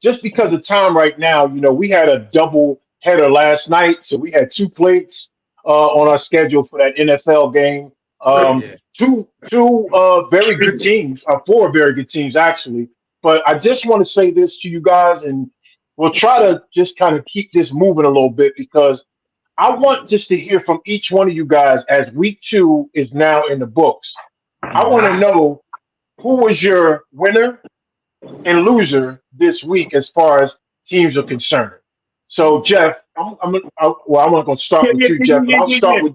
just because of time right now, we had a double header last night, so we had two plates on our schedule for that NFL game. Yeah. Two very good teams, four very good teams actually. But I just want to say this to you guys, and we'll try to just kind of keep this moving a little bit because I want just to hear from each one of you guys as week two is now in the books. I want to know who was your winner and loser this week as far as teams are concerned. So, Jeff, I'm not going to start Yeah, with yeah, you, yeah, Jeff, but yeah, I'll yeah, start yeah. with,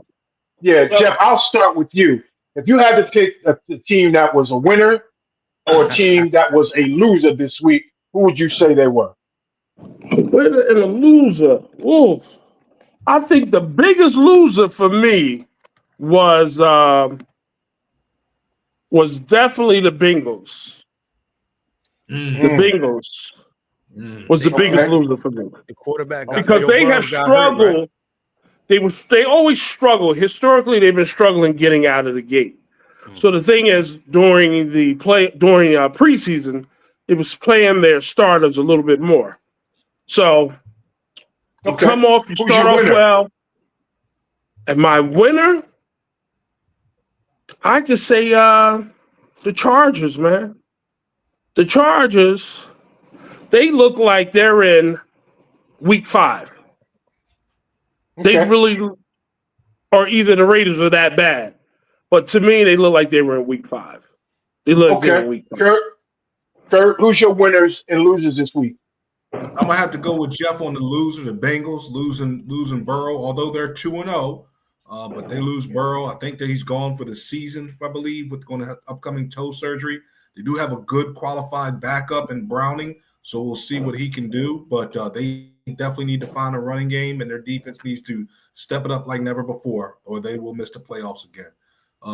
yeah, Jeff, I'll start with you. If you had to pick a team that was a winner or a team that was a loser this week, who would you say they were? Winner and a loser. Oof. I think the biggest loser for me was definitely the Bengals. The Mm, Mm, Bengals was the see, biggest okay. loser for me the quarterback got because Joe they have Burrow got hurt, right? struggled. They always struggle. Historically, they've been struggling getting out of the gate. Mm. So the thing is, during preseason, it was playing their starters a little bit more. So Okay. you Who's start your off winner? well. And my winner, I could say the Chargers, man. The Chargers, they look like they're in week 5. They Okay. really, or either the Raiders are that bad. But to me, they look like they were in week 5. They look like they were Okay. in week 5. Kurt, who's your winners and losers this week? I'm gonna have to go with Jeff on the loser. The Bengals losing Burrow, although they're 2-0, but they lose Burrow. I think that he's gone for the season, I believe, with going to have upcoming toe surgery. They do have a good qualified backup in Browning, so we'll see what he can do. But they definitely need to find a running game, and their defense needs to step it up like never before, or they will miss the playoffs again.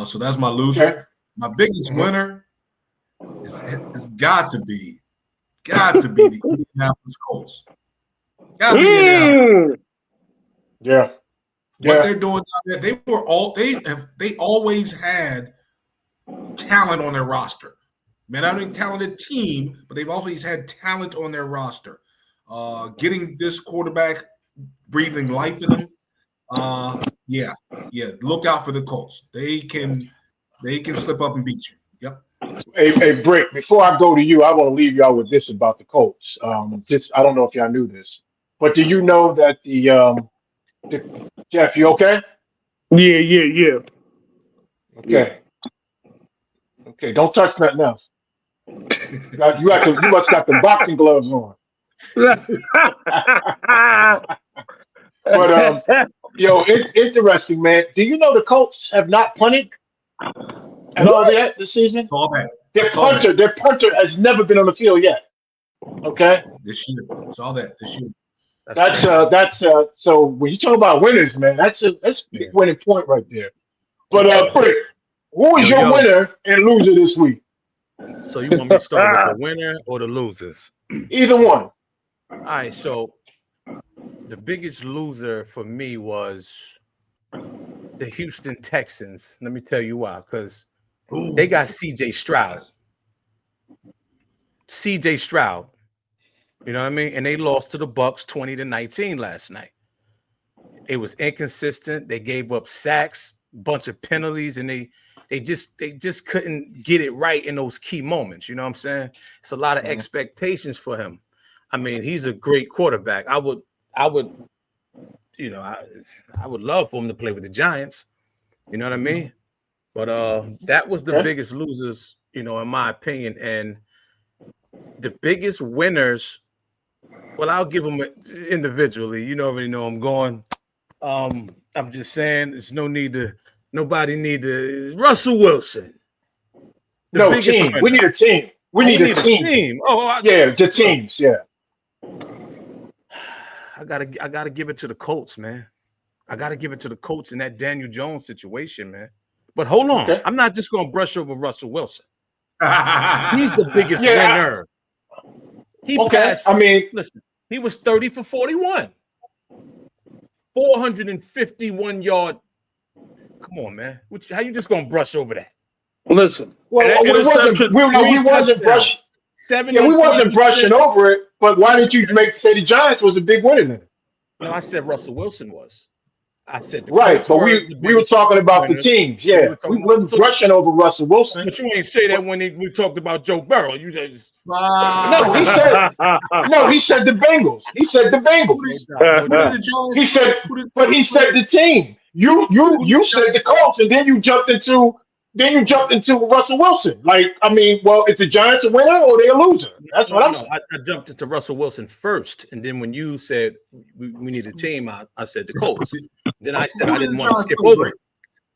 So that's my Okay. loser. My biggest Mhm. winner is got to be the Indianapolis Colts. Got to be the Indianapolis. Mm. Yeah. What Yeah. they're doing, they always had talent on their roster. Man, I mean talented team, but they've always had talent on their roster. Getting this quarterback breathing life in them. Yeah. Look out for the Colts. They can slip up and beat you. Yep. Hey, Brick, before I go to you, I want to leave y'all with this about the Colts. Just I don't know if y'all knew this, but do you know that the Jeff, you okay? Yeah, yeah, yeah. Yeah. Okay. Okay. Don't touch nothing else. You must got the boxing gloves on. But interesting, man. Do you know the Colts have not punted at all What? yet this season? Saw that. I Their saw punter, that their punter has never been on the field yet. Okay. this year. Saw that this year. That's That's crazy. so when you talk about winners, man, that's a big Yeah. winning point right there. But Yeah. Brick, who is Yo, your yo. winner and loser this week? So you want me to start with the winner or the losers? Either one. All right. So the biggest loser for me was the Houston Texans. Let me tell you why. Because they got CJ Stroud. CJ Stroud. You know what I mean? And they lost to the Bucks 20-19 last night. It was inconsistent. They gave up sacks, bunch of penalties, and they just couldn't get it right in those key moments. You know what I'm saying? It's a lot of Mhm. expectations for him. I mean, he's a great quarterback. I would, you know, I would love for him to play with the Giants. You know what I mean? But that was the Okay. biggest losers, in my opinion. And the biggest winners, well, I'll give them individually. You already know I'm going. I'm just saying there's nobody need to Russell Wilson. The No biggest team. We winner. need a team. We Oh, we need a need a team. team. Oh, Yeah, the look, teams. Yeah. I gotta give it to the Colts, man. I gotta give it to the Colts in that Daniel Jones situation, man. But hold on, Okay. I'm not just gonna brush over Russell Wilson. He's the biggest Yeah. winner. He Okay. passed. I mean, Listen, he was 30 for 41, 451 yard. Come on, man. How you just gonna brush over that? Listen, well, it wasn't. interception, We no, we 3 wasn't touchdowns, brushing. Yeah, we 73%. wasn't brushing over it. But why did you say the Giants was a big winner then? No, I said Russell Wilson was. I said the Right, Colts but were we the we were biggest talking about the winners. teams. We Yeah, were we talking about weren't brushing over Russell Wilson. but you ain't say that But when we talked about Joe Burrow. You just no, he said no. He said the Bengals. He said the no Bengals. doubt, no who did doubt. the He Giants? said, but he said the team. You Who you did you the said the Giants? Colts, and then you jumped into Russell Wilson. Like, I mean, well, if the Giants a winner or they a loser, that's what I'm No. saying. I jumped into Russell Wilson first, and then when you said we need a team, I said the Colts. Then I said Who I did the didn't want to Giants skip play, over Greg? it.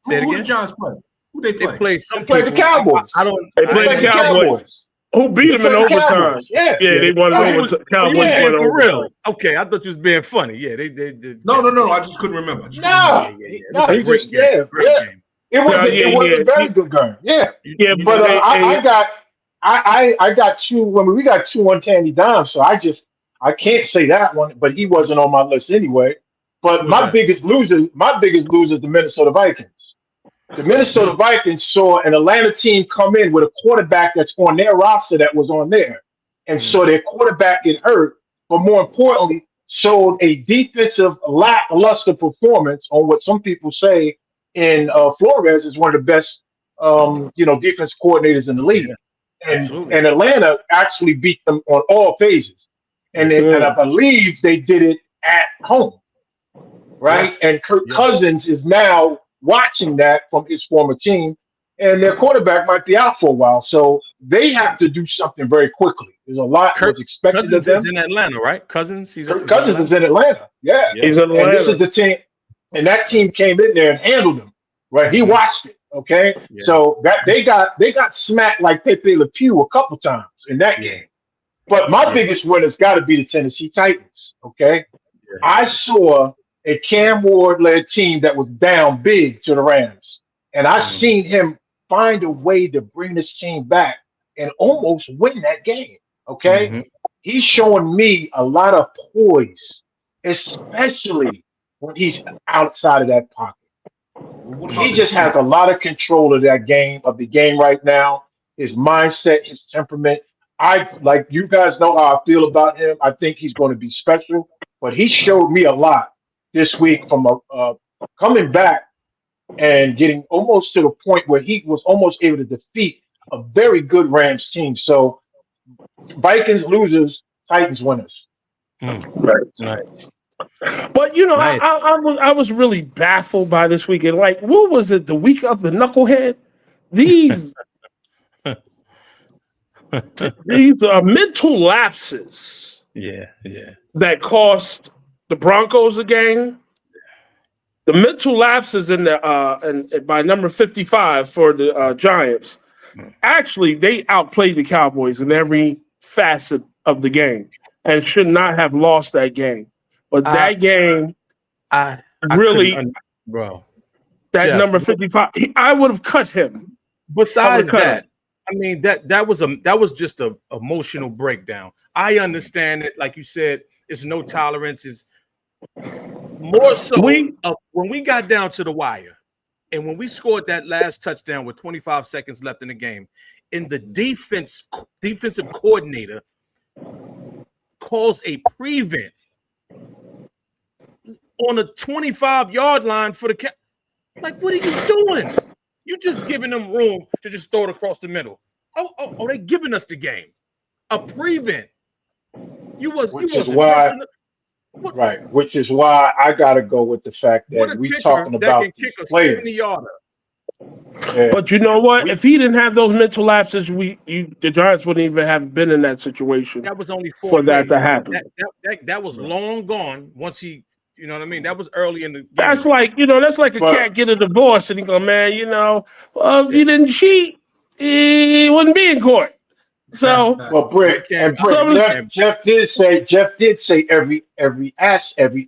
Say it Who the again. Giants play? Who they They play? played They some played the people. Cowboys. I don't. They They I played ain't the played the want to skip. Cowboys. Cowboys. Who beat They them in played the overtime? Cowboys. Yeah. Yeah, they won in Oh, overtime. you Cowboys was Yeah. won being in for overtime. real. Okay, I thought you was being funny. Yeah, they No, Cowboys. I just couldn't remember. I just couldn't remember. Nah, It was no, a he great just game. Great game. It was Yeah, it was a very good game. Yeah. yeah. You But know, I got two when we got two uncanny dimes, so I can't say that one, but he wasn't on my list anyway. who But was that? my biggest loser is the Minnesota Vikings. The Mhm. Minnesota Vikings saw an Atlanta team come in with a quarterback that's on their roster that was on there, and so Mm. their quarterback get hurt. But more importantly, showed a defensive lackluster performance on what some people say in Flores is one of the best, defense coordinators in the league. Yeah, And absolutely. and Atlanta actually beat them on all phases, and Yeah. and I believe they did it at home, right? Yes. And Kirk Yeah. Cousins is now watching that from his former team, and their quarterback might be out for a while, so they have to do something very quickly. There's a lot Kirk was expected of Cousins is them. in Atlanta, right? Cousins, Kirk he's in Cousins is Atlanta. in Atlanta, yeah, Yeah. He's in and this is Atlanta. the team, and that team came in there and handled him. Right, he Mhm. watched it. Okay, Yeah. so that they got smacked like Pepe Le Pew a couple times in that Yeah. game. But my Yeah. biggest winner's got to be the Tennessee Titans. Okay, Yeah. I saw a Cam Ward led team that was down big to the Rams, and I Mhm. seen him find a way to bring this team back and almost win that game. Okay, Mhm. he's showing me a lot of poise, especially when he's outside of that pocket. Well, what about He the just team? has a lot of control of the game right now. His mindset, his temperament. I like you guys know how I feel about him. I think he's going to be special, but he showed me a lot this week from coming back and getting almost to the point where he was almost able to defeat a very good Rams team. So Vikings losers, Titans winners. Mm. Right. Nice. But Nice. I was really baffled by this weekend. Like, what was it? The week of the knucklehead? These these are mental lapses Yeah. Yeah. that cost the Broncos a game. The mental lapses in the and by number 55 for the Giants. Mm. Actually, they outplayed the Cowboys in every facet of the game and should not have lost that game. But I that game I couldn't, really, bro. that Jeff. number 55, I would have cut him. I would have Besides cut him. that, I mean that was just a emotional breakdown. I understand it, like you said, it's no tolerance. Is more so We when we got down to the wire, and when we scored that last touchdown with 25 seconds left in the game, and the defensive coordinator calls a prevent on a 25-yard line for the like, what are you doing? You just giving them room to just throw it across the middle. Oh, they giving us the game. A prevent. You Which is wasn't why mentioning what Right, which is why I got to go with the fact what that a we kicker talking that can about these kick a players. 70-yarder. Yeah, But you know what? we If he didn't have those mental lapses, the Giants wouldn't even have been in that situation That was only 4 for that to plays. happen. That was right. long gone once he, you know what I mean? That was early in the That's game. like a But cat get a divorce and he go, man, if Yeah. you didn't cheat, he wouldn't be in court. So but They came out some and, of and Jeff did say every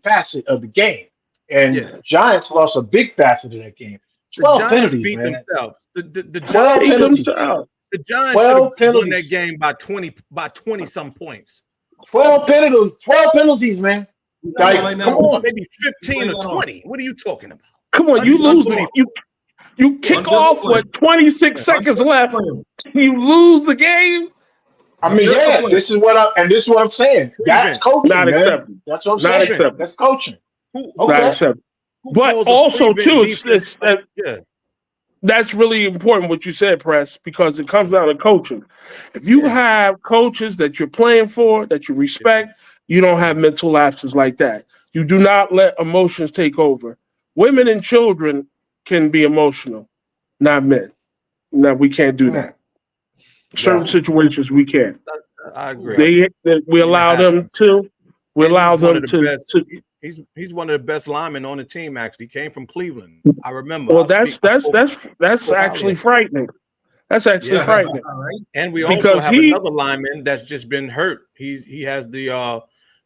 facet of the game, and yeah, Giants lost a big facet of that game. the 12 Giants penalties, beat man. themselves. The 12 beat Giants penalties. themselves. the Giants should have 12 won that penalties. game by 20 some points. 12 penalties. 12 penalties, man. You're not gonna lay Like, that come on on. him. Maybe You 15 lay or that on him. 20. What are you talking about? Come on, you lose Undisciplined. you kick off Undisciplined. with 26 seconds left. Undisciplined. You lose the game. I mean, yeah, Discipline. this is what I'm saying. That's Cleveland. coaching, Not man. acceptable. That's what I'm Not saying. acceptable. That's coaching. Who Not Okay. acceptable. who But calls a also Cleveland too, defense? Yeah, that's really important what you said, Press, because it comes down to coaching. If you Yeah. have coaches that you're playing for, that you respect, you don't have mental lapses like that. You do not let emotions take over. Women and children can be emotional, not men. No, we can't do that. Certain Gotcha. situations we can't. I agree. We Seen it allow happen. them to. We And allow he's one them of the to. best. He's one of the best linemen on the team. Actually, he came from Cleveland. I remember. Well, I that's spoke actually highly of him. frightening. That's actually Yeah, frightening All right. and we also because have another lineman that's just been hurt. He has the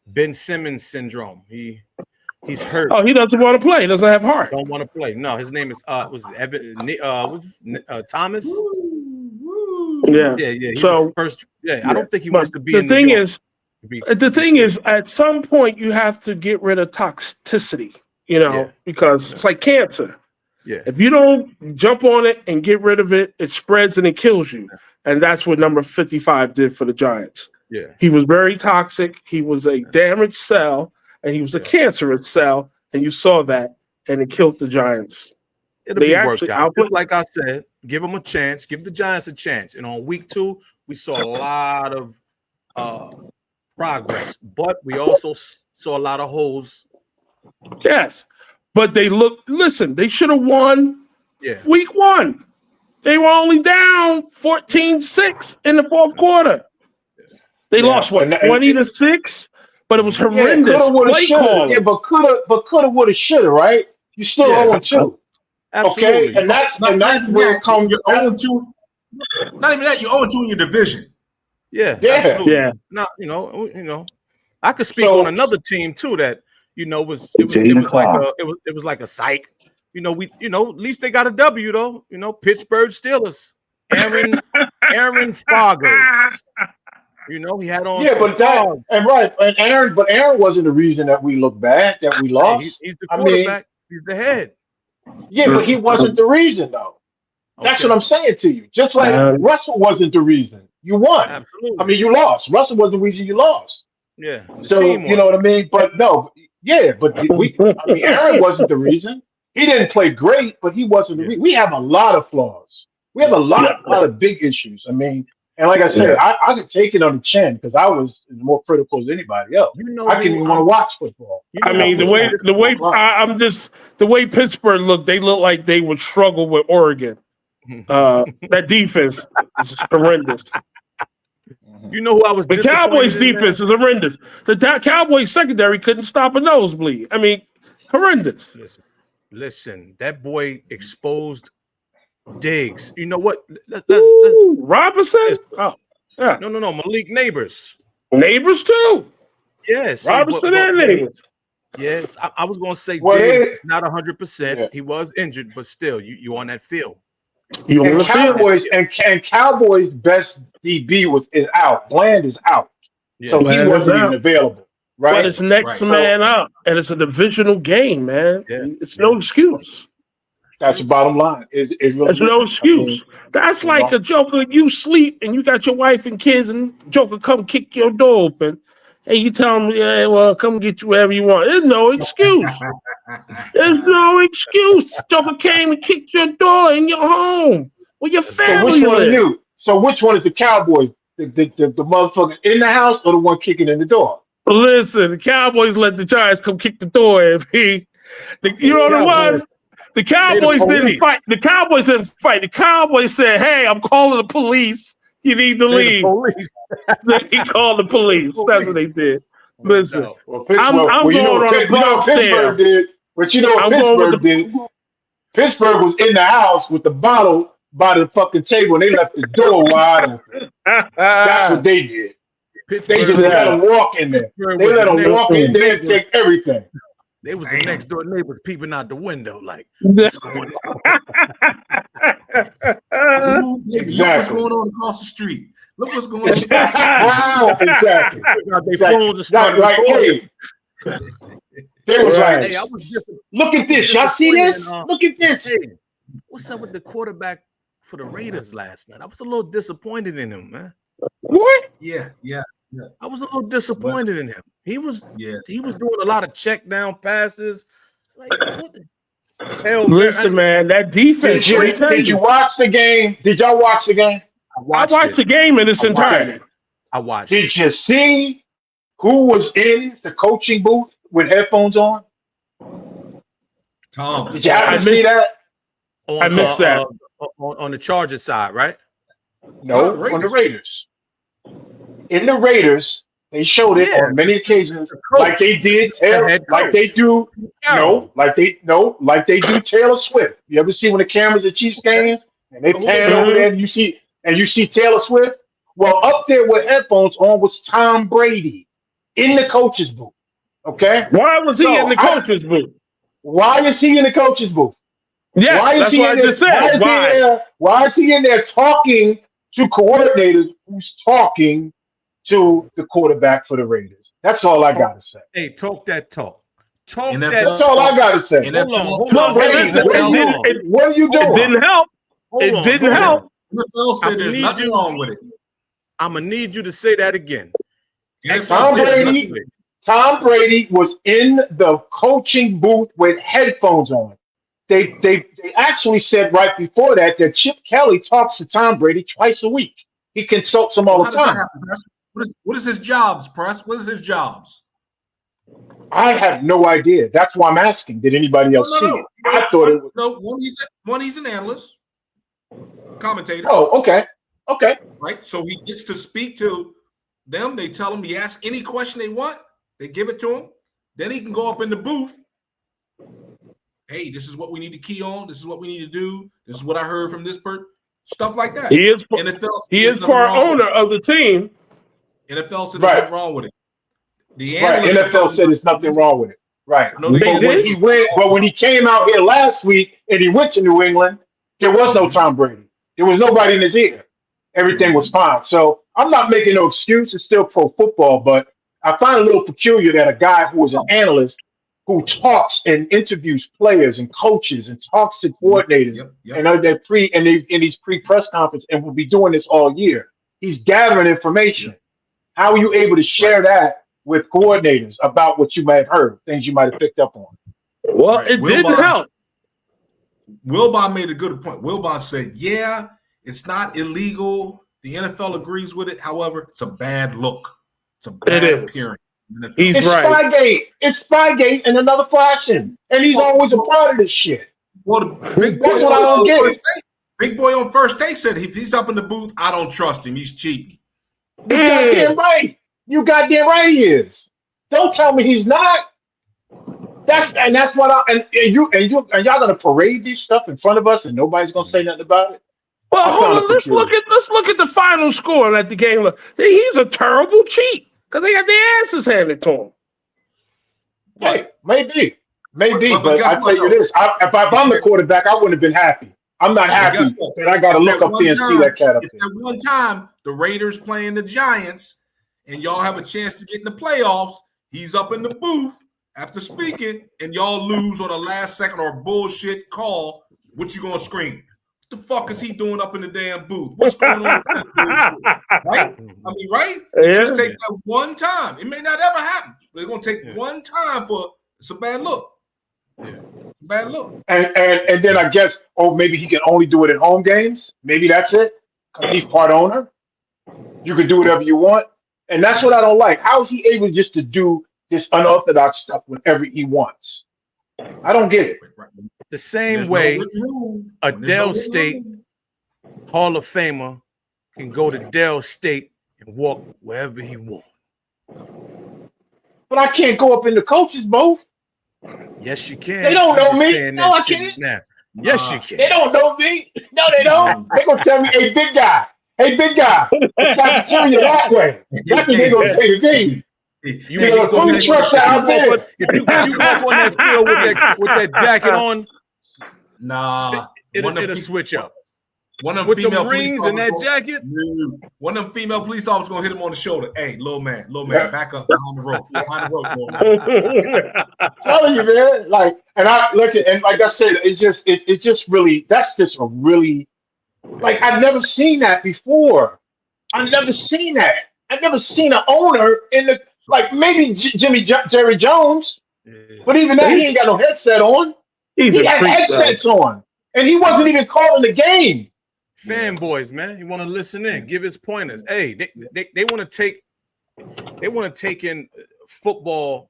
Ben Simmons syndrome. He's hurt. he doesn't want to play. He doesn't have heart. Don't want to play. No, his name is was Evan Thomas. Woo. Yeah. Yeah, yeah. He's the So first. Yeah, yeah. I don't think he But wants to be the in New thing York. is, at some point you have to get rid of toxicity. Yeah. Because it's like cancer. Yeah, If you don't jump on it and get rid of it, it spreads and it kills you. And that's what number 55 did for the Giants. yeah. He was very toxic. He was a damaged cell, and he was a Yeah. cancerous cell. And you saw that, and it killed the Giants. It'll They be actually worked out. output. Just like I said, give them a chance. Give the Giants a chance. And on week 2, we saw a lot of progress, but we also saw a lot of holes. Yes. But they should have won Yeah, week 1. They were only down 14-6 in the fourth quarter. They Yeah. lost, what, 20-6? But it was Yeah, horrendous coulda, woulda, play shoulda. calling. Yeah, but coulda, woulda, shoulda, right? You still Yeah. 0-2. absolutely. Okay, and that's Not even where that. it comes. You're 0-2. Not even that. You're 0-2 in your division. Yeah, Yeah. absolutely. Yeah. Not, I could speak So- on another team too that was like a psych. At least they got a W though. Pittsburgh Steelers. Aaron Fogger. He had on Yeah, some but that frogs. and right, and Aaron wasn't the reason that we look bad, that we Hey, lost. he's the I mean, quarterback. He's the head. yeah, but he wasn't the reason though. That's Okay. what I'm saying to you. Just like Um, Russell wasn't the reason you won. Absolutely. I mean, you lost. Russell was the reason you lost. Yeah. The So team you know was. what I mean. But no, yeah, but Aaron wasn't the reason. He didn't play great, but he wasn't the Yeah. reason. We have a lot of flaws. We have a lot of big issues. I mean, and like I said, I could take it on the chin because I was more critical as anybody else. I didn't even want to watch football. I mean, the way Pittsburgh looked, they looked like they would struggle with Oregon. That defense is horrendous. You know who I was The disappointed Cowboys' in, man? defense is horrendous. The Cowboys' secondary couldn't stop a nosebleed. I mean, horrendous. Listen, that boy exposed Diggs. You know what? Let's Robinson? Oh, yeah. No. Malik Neighbors. Neighbors, too. Yes. Robinson and Neighbors. Yes. I was going to say Well, Diggs is not 100%. Yeah. He was injured, but still, you on that field. You on And the field? Cowboys' best DB is out. Bland is out, Yeah. so he Bland is wasn't out. even available. Right? But it's next Right. man up, and it's a divisional game, man. Yeah. It's no excuse. That's the bottom line. It really There's no is. I mean, excuse. That's like a Joker. You sleep and you got your wife and kids, and Joker come kick your door open, and you tell him, "Yeah, well, come get you wherever you want." There's no excuse. There's no excuse. Joker came and kicked your door in your home where your so family which one are lives. you? So which one is the Cowboys? The motherfucker in the house or the one kicking in the door? Listen, the Cowboys let the Giants come kick the door. You know what it was? The Cowboys didn't fight. The Cowboys didn't fight. The Cowboys said, "Hey, I'm calling the police. You need to leave." He called the police. That's what they did. Listen, Well, I'm going on a Bronx Pittsburgh tear. did. But you know what Pittsburgh did? Pittsburgh was in the house with the bottle by the fucking table, and they left the door wide open. That's what they did. They just let them walk in there. They let them walk in there and take everything. They was the next door neighbors peeping out the window, like, what's going on? Exactly. Look what's going on across the street. Look what's going on. Exactly. They phones and started Right. recording. Hey. They was like, Hey, I was disappointed. look at this. Y'all see this? Look at this. Hey, what's up with the quarterback for the Raiders last night? I was a little disappointed in him, man. What? Yeah. I was a little disappointed in him. He was Yeah. doing a lot of check down passes. It's like, what the hell, Listen, man, that defense. Let me tell Did you you, watch the game? Did y'all watch the game? I watched the game in its I watched entirety. it. I watched it. Did you see who was in the coaching booth with headphones on? Tom. Did you happen to see that? I missed that. On the Chargers side, right? No, Raiders. on the Raiders. In the Raiders, they showed it on many occasions, like they did like they do. Like they do Taylor Swift. You ever see when the cameras at Chiefs games and they pan over there and you see Taylor Swift? Well, up there with headphones on was Tom Brady in the coach's booth. Okay. Why was he in the coach's booth? Why is he in the coach's booth? Yes, that's what I just said. Why is he in there talking to coordinators who's talking to the quarterback for the Raiders? That's all I gotta say. Hey, talk that talk. That's all I gotta say. Hold on. What are you doing? It didn't help. It didn't help. NFL said there's nothing wrong with it. I'm gonna need you to say that again. Tom Brady was in the coaching booth with headphones on. They actually said right before that Chip Kelly talks to Tom Brady twice a week. He consults him all the time. What is his jobs, Press? What is his jobs? I have no idea. That's why I'm asking. Did anybody else see it? I thought it was. One, he's an analyst, commentator. Oh, okay. Right. So he gets to speak to them. They tell him he asks any question they want. They give it to him. Then he can go up in the booth. Hey, this is what we need to key on. This is what we need to do. This is what I heard from this person. Stuff like that. He is part owner of the team. NFL said there's nothing wrong with it. The NFL said there's nothing wrong with it. Right. No, but when he came out here last week and he went to New England, there was no Tom Brady. There was nobody in his ear. Everything was fine. So I'm not making no excuse. It's still pro football, but I find it a little peculiar that a guy who is an analyst who talks and interviews players and coaches and talks to coordinators and in these pre-press conferences and will be doing this all year. He's gathering information. How are you able to share that with coordinators about what you might have heard, things you might have picked up on? Well, it didn't help. Wilbon made a good point. Wilbon said, yeah, it's not illegal. The NFL agrees with it. However, it's a bad look. It's a bad appearance. He's right. It's Spygate in another fashion. And he's always a part of this shit. Well, the big boy Big boy on first take said if he's up in the booth, I don't trust him. He's cheating. You goddamn right. You goddamn right he is. Don't tell me he's not. That's what y'all gonna parade this stuff in front of us and nobody's gonna say nothing about it. Well, hold on. Let's look at the final score at the game. He's a terrible cheat because they got their asses handed to him. Hey, maybe, but I tell you this: if I'm the quarterback, I wouldn't have been happy. I'm not happy that I got to look up there and see that cat up there. It's that one time the Raiders playing the Giants, and y'all have a chance to get in the playoffs. He's up in the booth after speaking, and y'all lose on a last second or bullshit call. What you gonna scream? What the fuck is he doing up in the damn booth? What's going on with this bullshit? Right? I mean, right? Just take that one time. It may not ever happen, but it's gonna take one time for it's a bad look. Yeah. Bad look. And then I guess, maybe he can only do it at home games. Maybe that's it. Because he's part owner. You can do whatever you want. And that's what I don't like. How is he able just to do this unorthodox stuff whenever he wants? I don't get it. The same way a Dell State Hall of Famer can go to Dell State and walk wherever he wants. But I can't go up in the coach's booth. Yes, you can. They don't know me. No, I can't. Now. Yes, you can. They don't know me. No, they don't. They're going to tell me, hey, big guy. The cafeteria that way. That's what they're going to say to me. Food trucks out there. If you walk on that field with that jacket on, it'll switch up. One of them with female the rings and that jacket. One of them female police officers gonna hit him on the shoulder. Hey, little man, back up behind the rope. Behind the rope, I'm telling you, man. Like I said, it just really that's just a really like I've never seen that before. I never seen that. I never seen an owner in the like maybe Jerry Jones, Yeah. but even that he ain't got no headset on. He's He a had freak, bro. headsets on, and he wasn't even calling the game. Fanboys, man. You want to listen in, give his pointers. Hey, they want to take in football,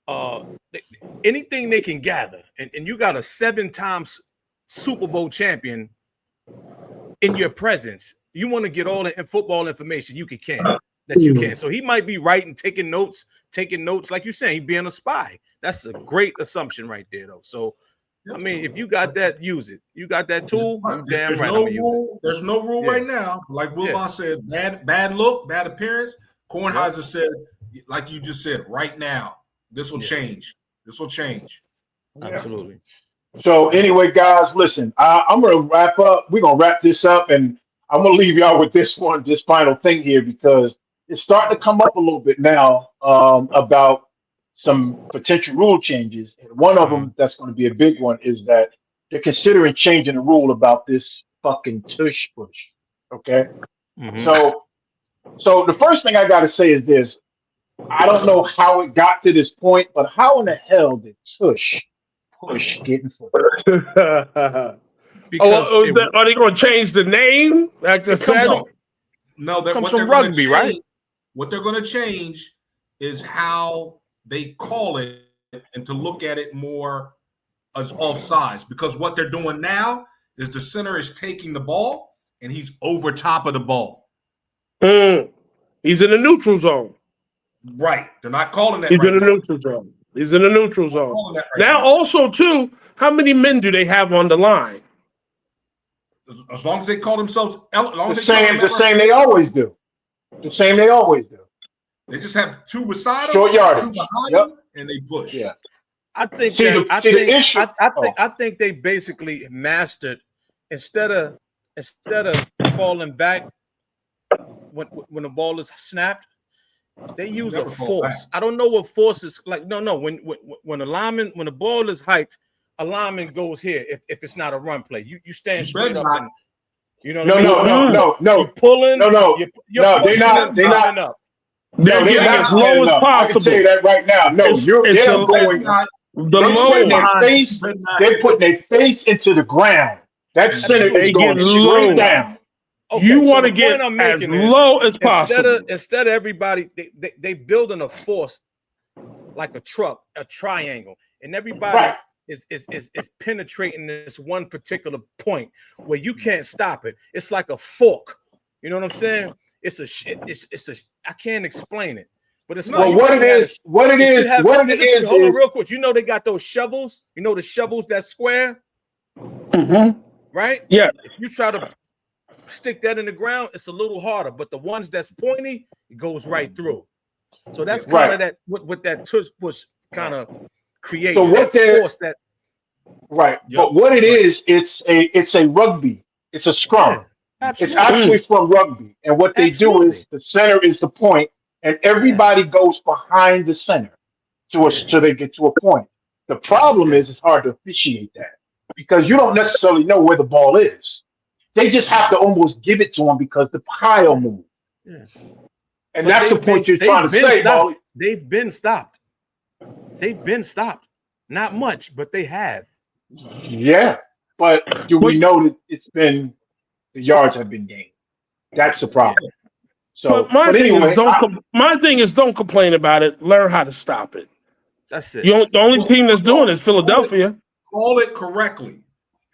uh, anything they can gather, and you got a 7 times Super Bowl champion in your presence. You want to get all the football information you can. So he might be writing, taking notes, like you saying, he being a spy. That's a great assumption right there, though. So, I mean, if you got that, use it. You got that tool, you damn There's right. no rule. There's no rule Yeah. right now. Like Wilbon said, bad look, bad appearance. Kornheiser said, like you just said, right now, this will change. This will change. Absolutely. So anyway, guys, listen, I'm gonna wrap up. We're gonna wrap this up, and I'm gonna leave y'all with this final thing here because it's starting to come up a little bit now about some potential rule changes, and one of them that's going to be a big one is that they're considering changing the rule about this fucking tush push. Okay, so the first thing I got to say is this: I don't know how it got to this point, but how in the hell did tush push get in football? Because Are they going to change the name? Like the comes No, that comes what from they're going to rugby, change. right? What they're going to change is how they call it and to look at it more as offsides. Because what they're doing now is the center is taking the ball and he's over top of the ball. He's in the neutral zone. Right. They're not calling that He's right in the now. neutral zone. He's in the neutral zone. Right now, also, too, how many men do they have on the line? As long as they call themselves, The same they always do. The same they always do. They just have two beside them, short yardage. two behind them, and they push. Yeah. I think I think they basically mastered instead of falling back when the ball is snapped, they use a force. I don't know what force is like. No. When the ball is hiked, a lineman goes here. If it's not a run play, you stand straight up and you know what I mean? No. You're pulling. No. They're not up. They're getting as low as possible. I can tell you that right now. No, they're going. They're putting their face into the ground. That center is going straight down. Okay, you want to get as low as possible. Instead of everybody, they building a force like a truck, a triangle, and everybody is penetrating this one particular point where you can't stop it. It's like a fork. You know what I'm saying? It's a I can't explain it. But it's what it is. Hold on real quick. You know they got those shovels. You know the shovels that's square, right? Yeah. If you try to stick that in the ground, it's a little harder. But the ones that's pointy, it goes right through. So that's kind of that what that tush push kind of creates. So what force that. Right. But what it is, it's a rugby. It's a scrum. Yeah, it's actually from rugby. And what they do is the center is the point, and everybody goes behind the center so they get to a point. The problem is it's hard to officiate that because you don't necessarily know where the ball is. They just have to almost give it to them because the pile moves. Yeah. And that's the point you're trying to say, Molly. They've been stopped. Not much, but they have. Yeah. But do we know that the yards have been gained? That's the problem. So, my thing is don't complain about it. Learn how to stop it. That's it. The only team that's doing it is Philadelphia. Call it correctly.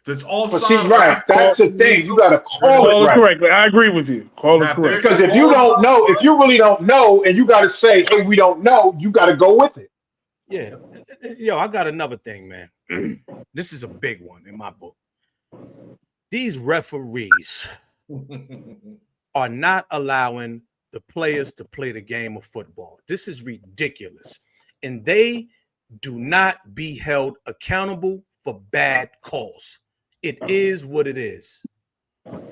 If it's offside, right. That's the thing. You got to call it correctly. I agree with you. Call it correctly. Because if you don't know, if you really don't know, and you got to say, "Hey, we don't know," you got to go with it. Yeah. Yo, I got another thing, man. This is a big one in my book. These referees are not allowing the players to play the game of football. This is ridiculous. And they do not be held accountable for bad calls. It is what it is.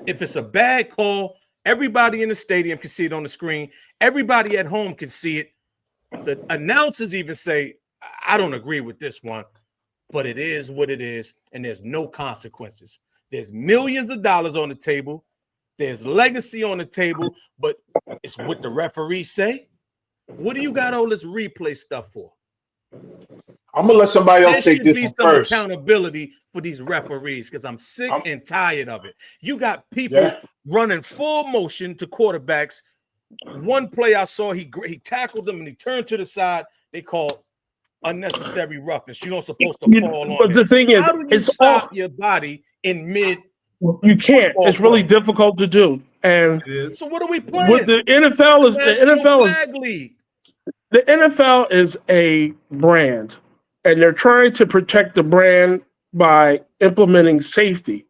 If it's a bad call, everybody in the stadium can see it on the screen. Everybody at home can see it. The announcers even say, I don't agree with this one, but it is what it is, and there's no consequences. There's millions of dollars on the table. There's legacy on the table, but it's what the referees say. What do you got all this replay stuff for? I'm gonna let somebody There else take should this be one some first. accountability for these referees because I'm sick and tired of it. You got people Yeah. running full motion to quarterbacks. One play I saw, he tackled them and he turned to the side. They called unnecessary roughness. You're not supposed to fall on But him. the thing is, How do you it's stop all your body in mid? you can't. Football It's really play? difficult to do. And So what are we what playing? the NFL is, National Flag League. the NFL is a brand, and they're trying to protect the brand by implementing safety.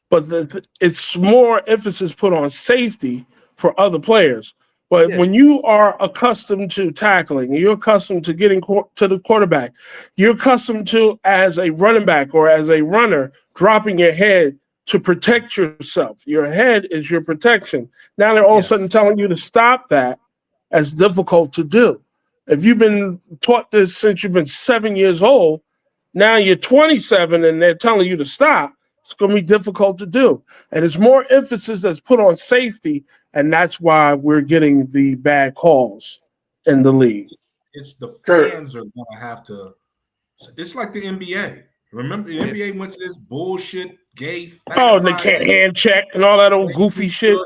But it's more emphasis put on safety for other players. But Yeah. when you are accustomed to tackling, you're accustomed to getting to the quarterback, you're accustomed to, as a running back or as a runner, dropping your head to protect yourself. Your head is your protection. Now they're all of a sudden telling you to stop that. As difficult to do. If you've been taught this since you've been 7 years old, now you're 27 and they're telling you to stop, it's going to be difficult to do. And it's more emphasis that's put on safety, and that's why we're getting the bad calls in the league. It's the fans are going to have to. It's like the NBA. Remember, the NBA went to this bullshit, gay, and they can't hand check and all that old goofy shit.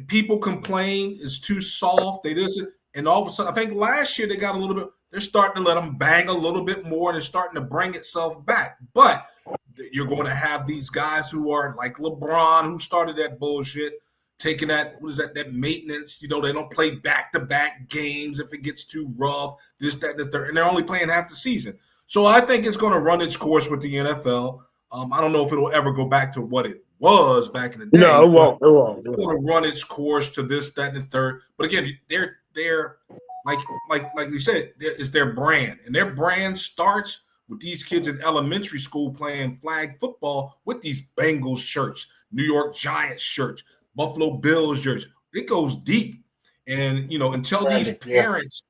People complain it's too soft. They listen, and all of a sudden, I think last year they got a little bit. They're starting to let them bang a little bit more, and it's starting to bring itself back. But you're going to have these guys who are like LeBron, who started that bullshit, taking that that maintenance. You know, they don't play back-to-back games if it gets too rough. This, that, and the third, and they're only playing half the season. So I think it's going to run its course with the NFL. I don't know if it'll ever go back to what it was back in the day. No, it won't. It won't. It's going to run its course to this, that, and the third. But again, they're like you said, it's their brand, and their brand starts with these kids in elementary school playing flag football with these Bengals shirts, New York Giants shirts, Buffalo Bills shirts. It goes deep, and until these parents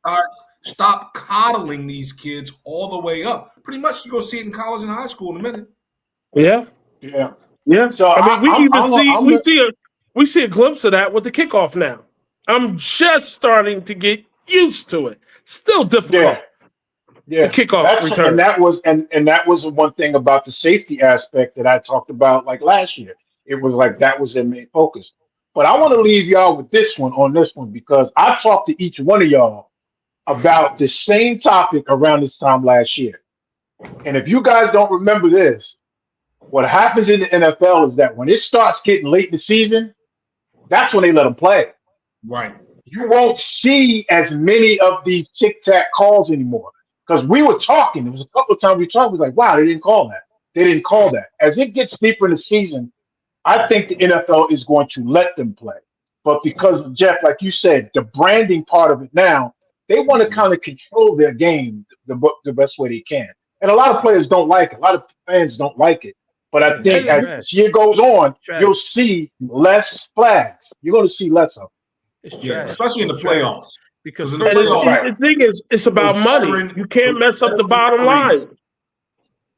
stop coddling these kids all the way up. Pretty much, you're gonna see it in college and high school in a minute. Yeah. So I mean, we see a glimpse of that with the kickoff now. I'm just starting to get used to it. Still difficult. Yeah. The kickoff return. And that was one thing about the safety aspect that I talked about like last year. It was like that was their main focus. But I want to leave y'all with this one because I talked to each one of y'all about the same topic around this time last year. And if you guys don't remember this, what happens in the NFL is that when it starts getting late in the season, that's when they let them play. Right. You won't see as many of these tic-tac calls anymore. Because we were talking, there was a couple of times we talked, it was like, wow, they didn't call that. They didn't call that. As it gets deeper in the season, I think the NFL is going to let them play. But because, Jeff, like you said, the branding part of it now, they want to kind of control their game the best way they can. And a lot of players don't like it. A lot of fans don't like it. But I think as this year goes on, you'll see less flags. You're going to see less of them. It's trash. Especially in the playoffs. Because the thing is, it's about money. You can't mess up the bottom line.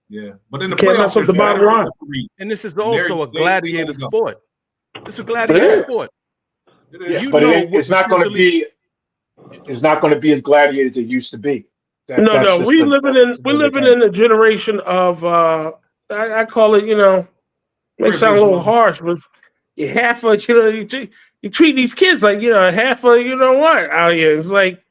Yeah, but in the can't mess up the bottom line. And this is also a gladiator sport. It's a gladiator sport. Yeah, but it's not going to be. It's not going to be as gladiator as it used to be. No. We're living in a generation of. I call it. May sound a little harsh, but you half of you treat these kids like half of what out here. It's like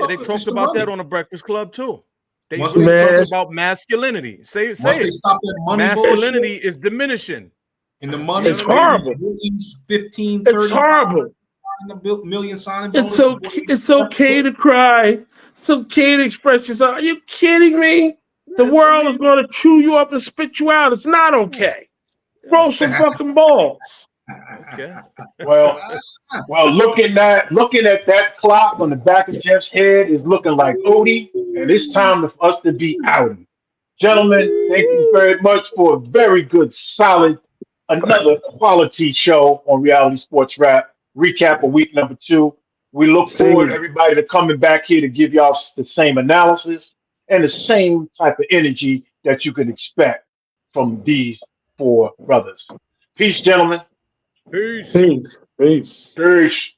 they talked about that on the Breakfast Club too. They talked about masculinity. Say it. Stop that money masculinity is diminishing. And the money is horrible. 15, 30, it's horrible. Million signing bonus. It's okay to cry. It's okay to express yourself. Are you kidding me? The world is going to chew you up and spit you out. It's not okay. Grow some fucking balls. Okay. Well, looking at that clock on the back of Jeff's head is looking like Odie, and it's time for us to be outie. Gentlemen, thank you very much for a very good, solid, another quality show on Reality Sports Rap. Recap of week number 2. We look forward everybody to coming back here to give y'all the same analysis and the same type of energy that you can expect from these 4 brothers. Peace, gentlemen. Peace. Peace. Peace. Peace.